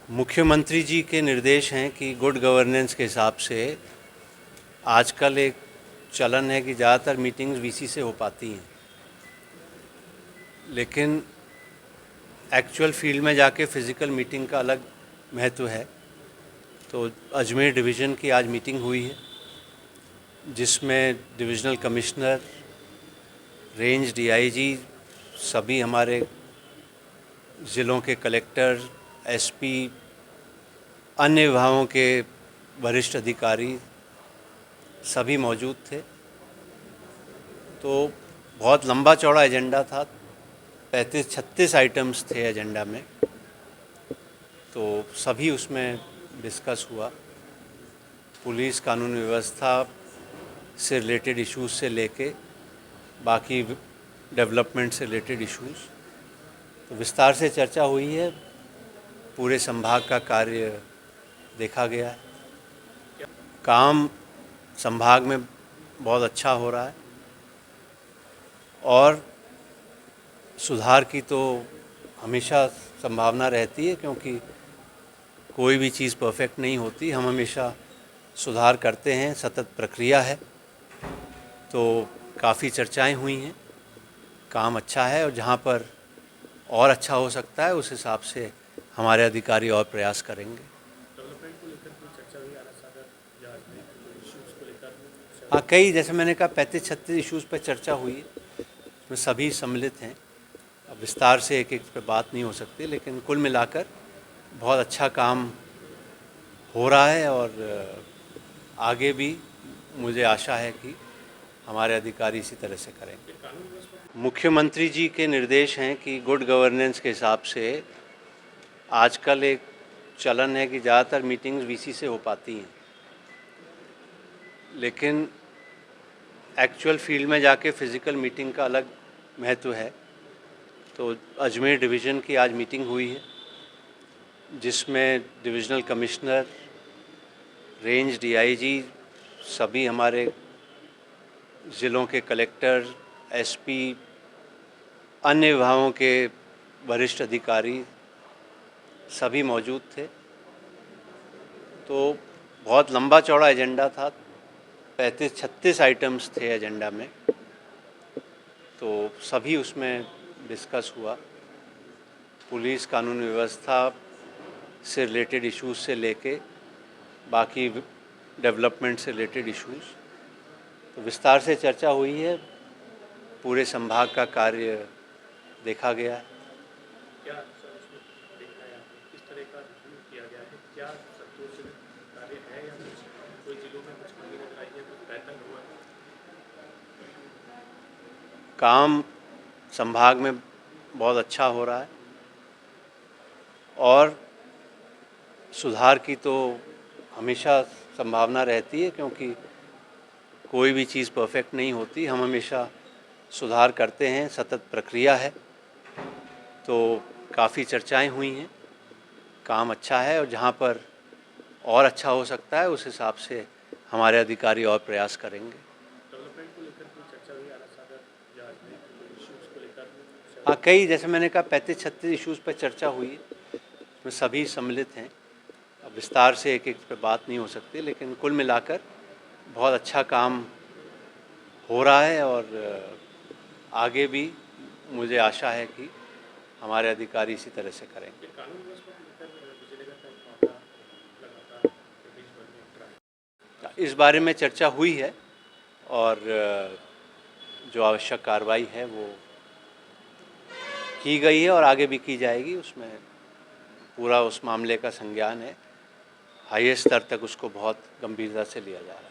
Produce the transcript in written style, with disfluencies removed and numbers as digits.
मुख्यमंत्री जी के निर्देश हैं कि गुड गवर्नेंस के हिसाब से आजकल एक चलन है कि ज़्यादातर मीटिंग्स वीसी से हो पाती हैं, लेकिन एक्चुअल फील्ड में जाके फ़िज़िकल मीटिंग का अलग महत्व है। तो अजमेर डिवीज़न की आज मीटिंग हुई है, जिसमें डिविज़नल कमिश्नर, रेंज डीआईजी, सभी हमारे ज़िलों के कलेक्टर, एसपी, अन्य विभागों के वरिष्ठ अधिकारी सभी मौजूद थे। तो बहुत लंबा चौड़ा एजेंडा था, 35-36 आइटम्स थे एजेंडा में, तो सभी उसमें डिस्कस हुआ। पुलिस कानून व्यवस्था से रिलेटेड इश्यूज़ से लेके बाकी डेवलपमेंट से रिलेटेड इश्यूज़ तो विस्तार से चर्चा हुई है। पूरे संभाग का कार्य देखा गया है। काम संभाग में बहुत अच्छा हो रहा है और सुधार की तो हमेशा संभावना रहती है, क्योंकि कोई भी चीज़ परफेक्ट नहीं होती। हम हमेशा सुधार करते हैं, सतत प्रक्रिया है। तो काफ़ी चर्चाएं हुई हैं, काम अच्छा है और जहाँ पर और अच्छा हो सकता है उस हिसाब से हमारे अधिकारी और प्रयास करेंगे। हाँ, कई, जैसे मैंने कहा, 35-36 इश्यूज़ पर चर्चा हुई है, उसमें सभी सम्मिलित हैं। अब विस्तार से एक पे बात नहीं हो सकती, लेकिन कुल मिलाकर बहुत अच्छा काम हो रहा है और आगे भी मुझे आशा है कि हमारे अधिकारी इसी तरह से करेंगे। मुख्यमंत्री जी के निर्देश हैं कि गुड गवर्नेंस के हिसाब से आजकल एक चलन है कि ज़्यादातर मीटिंग्स वीसी से हो पाती हैं, लेकिन एक्चुअल फील्ड में जाके फ़िज़िकल मीटिंग का अलग महत्व है। तो अजमेर डिवीज़न की आज मीटिंग हुई है, जिसमें डिविज़नल कमिश्नर, रेंज डीआईजी, सभी हमारे ज़िलों के कलेक्टर, एसपी, अन्य विभागों के वरिष्ठ अधिकारी सभी मौजूद थे। तो बहुत लंबा चौड़ा एजेंडा था, 35-36 आइटम्स थे एजेंडा में, तो सभी उसमें डिस्कस हुआ। पुलिस कानून व्यवस्था से रिलेटेड इश्यूज़ से लेके बाकी डेवलपमेंट से रिलेटेड इश्यूज़ तो विस्तार से चर्चा हुई है। पूरे संभाग का कार्य देखा गया है। क्या सर उसमें देखा है आपने, किस तरह का रिव्यू किया गया है? क्या संतोषजनक कार्य है या कुछ कोई जिलों में कुछ कमी नजर आई है, कुछ बेहतर हुआ है? काम संभाग में बहुत अच्छा हो रहा है और सुधार की तो हमेशा संभावना रहती है, क्योंकि कोई भी चीज़ परफेक्ट नहीं होती। हम हमेशा सुधार करते हैं, सतत प्रक्रिया है। तो काफ़ी चर्चाएं हुई हैं, काम अच्छा है और जहाँ पर और अच्छा हो सकता है उस हिसाब से हमारे अधिकारी और प्रयास करेंगे। डेवलपमेंट को लेकर कोई चर्चा हुई, आला सागर जहाज में कोई इश्यूज को लेकर? हाँ, कई, जैसे मैंने कहा, 35-36 इश्यूज़ पर चर्चा हुई है, उसमें सभी सम्मिलित हैं। अब विस्तार से एक पे बात नहीं हो सकती, लेकिन कुल मिलाकर बहुत अच्छा काम हो रहा है और आगे भी मुझे आशा है कि हमारे अधिकारी इसी तरह से करेंगे। कानून व्यवस्था को लेकर विजयनगर का एक मामला लगातार प्रदेश भर में उठ रहा है। इस बारे में चर्चा हुई है और जो आवश्यक कार्रवाई है वो की गई है और आगे भी की जाएगी। उसमें पूरा उस मामले का संज्ञान है, हाईएस्ट स्तर तक उसको बहुत गंभीरता से लिया जा रहा है।